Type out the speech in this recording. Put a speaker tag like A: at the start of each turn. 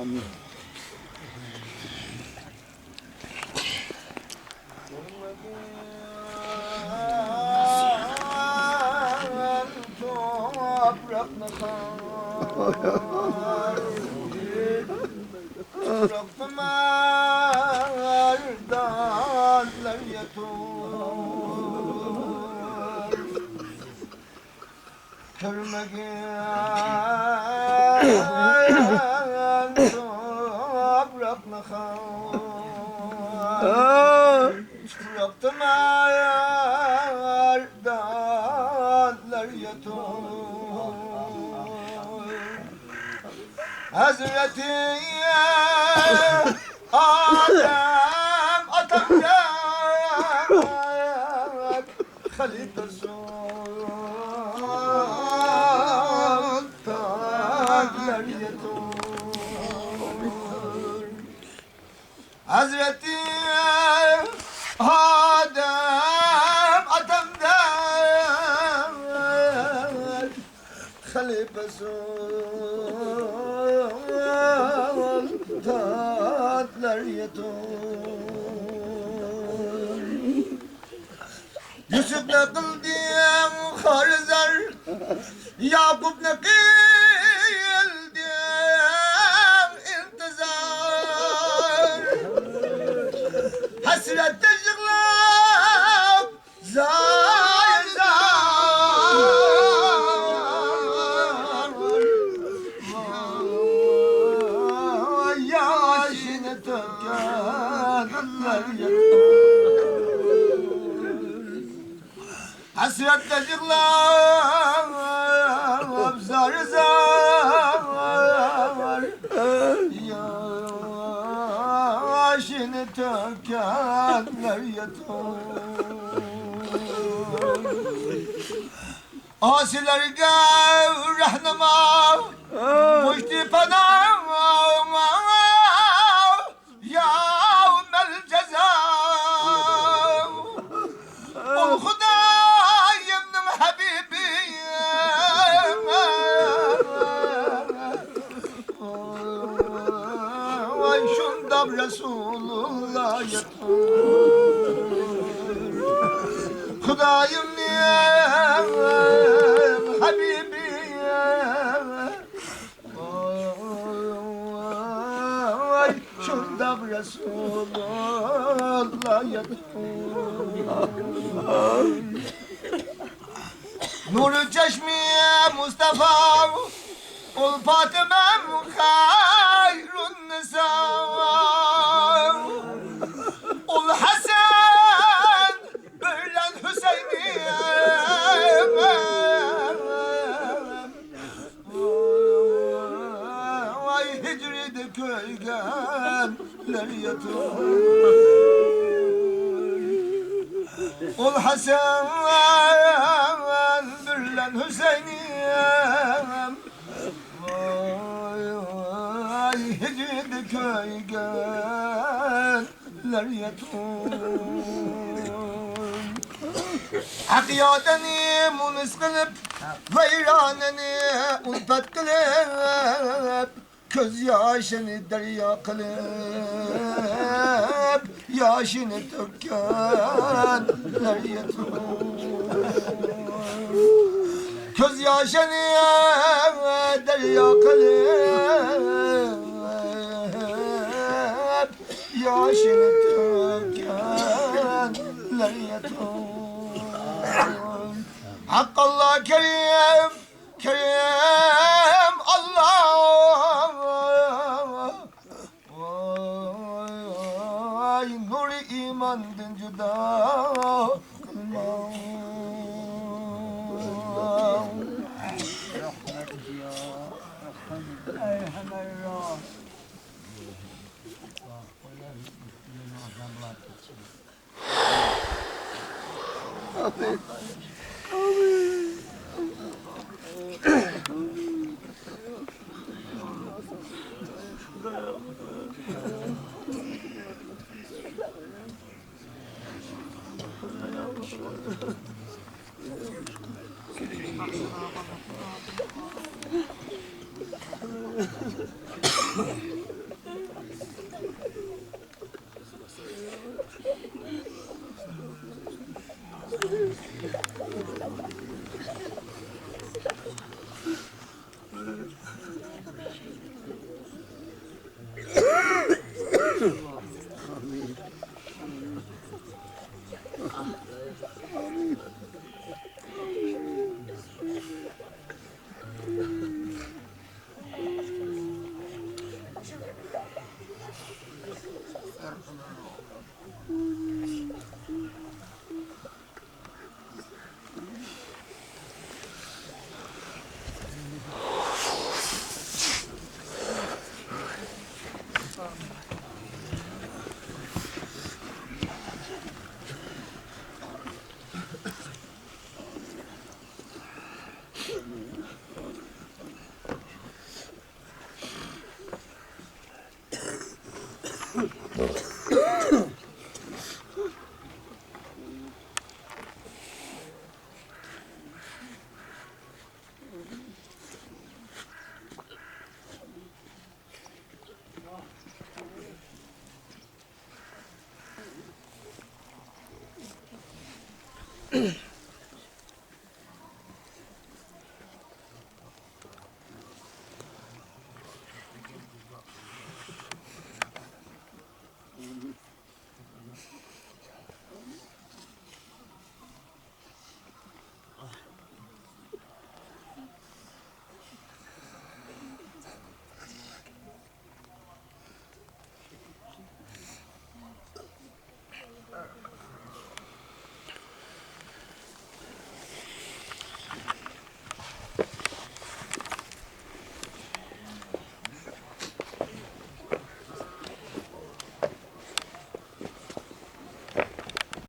A: Amin.
B: Toprakla dağlar yatıyor Körmegen toprakla dağlar yatıyor Hazreti Adem atamdan Halid Sultanlar yatıyor Hazreti Adem atamdan Halife Sultanlar yatıyor Yusuf nakıl diye harzar Yakup nakil diye intizar Hasrette yıkılıp zar Yaşını tökenler Hasretle yıkılıp zar Yaşını tökenler yatıyor Asiler gel rahnama Muşti panama Yavmel ceza Ol Hudayim'nin Habibi Vay şundam Resulullah yatır Hudayim niyem Habibi Vay şundam Resulullah yatır Nuru çeşmiye Mustafa Ol Fatıma'm hayrun nisa Ol Hasan Bölen Hüseyin'im Vay hicride köygenler yatıyor Ol Hasan Bölen Hüseyin'im Vay hicride köygenler yatıyor Hakiyateni munis kılıp Veyraneni ulfet kılıp Köz yaşını derya kılıp Yaşını tökenler yatıyor Köz yaşını derya kılıp Yaşını tökenler yatıyor Hakkallah Kerim, Kerim Allah Vay nur-i imandan cüda kılma
A: Amin.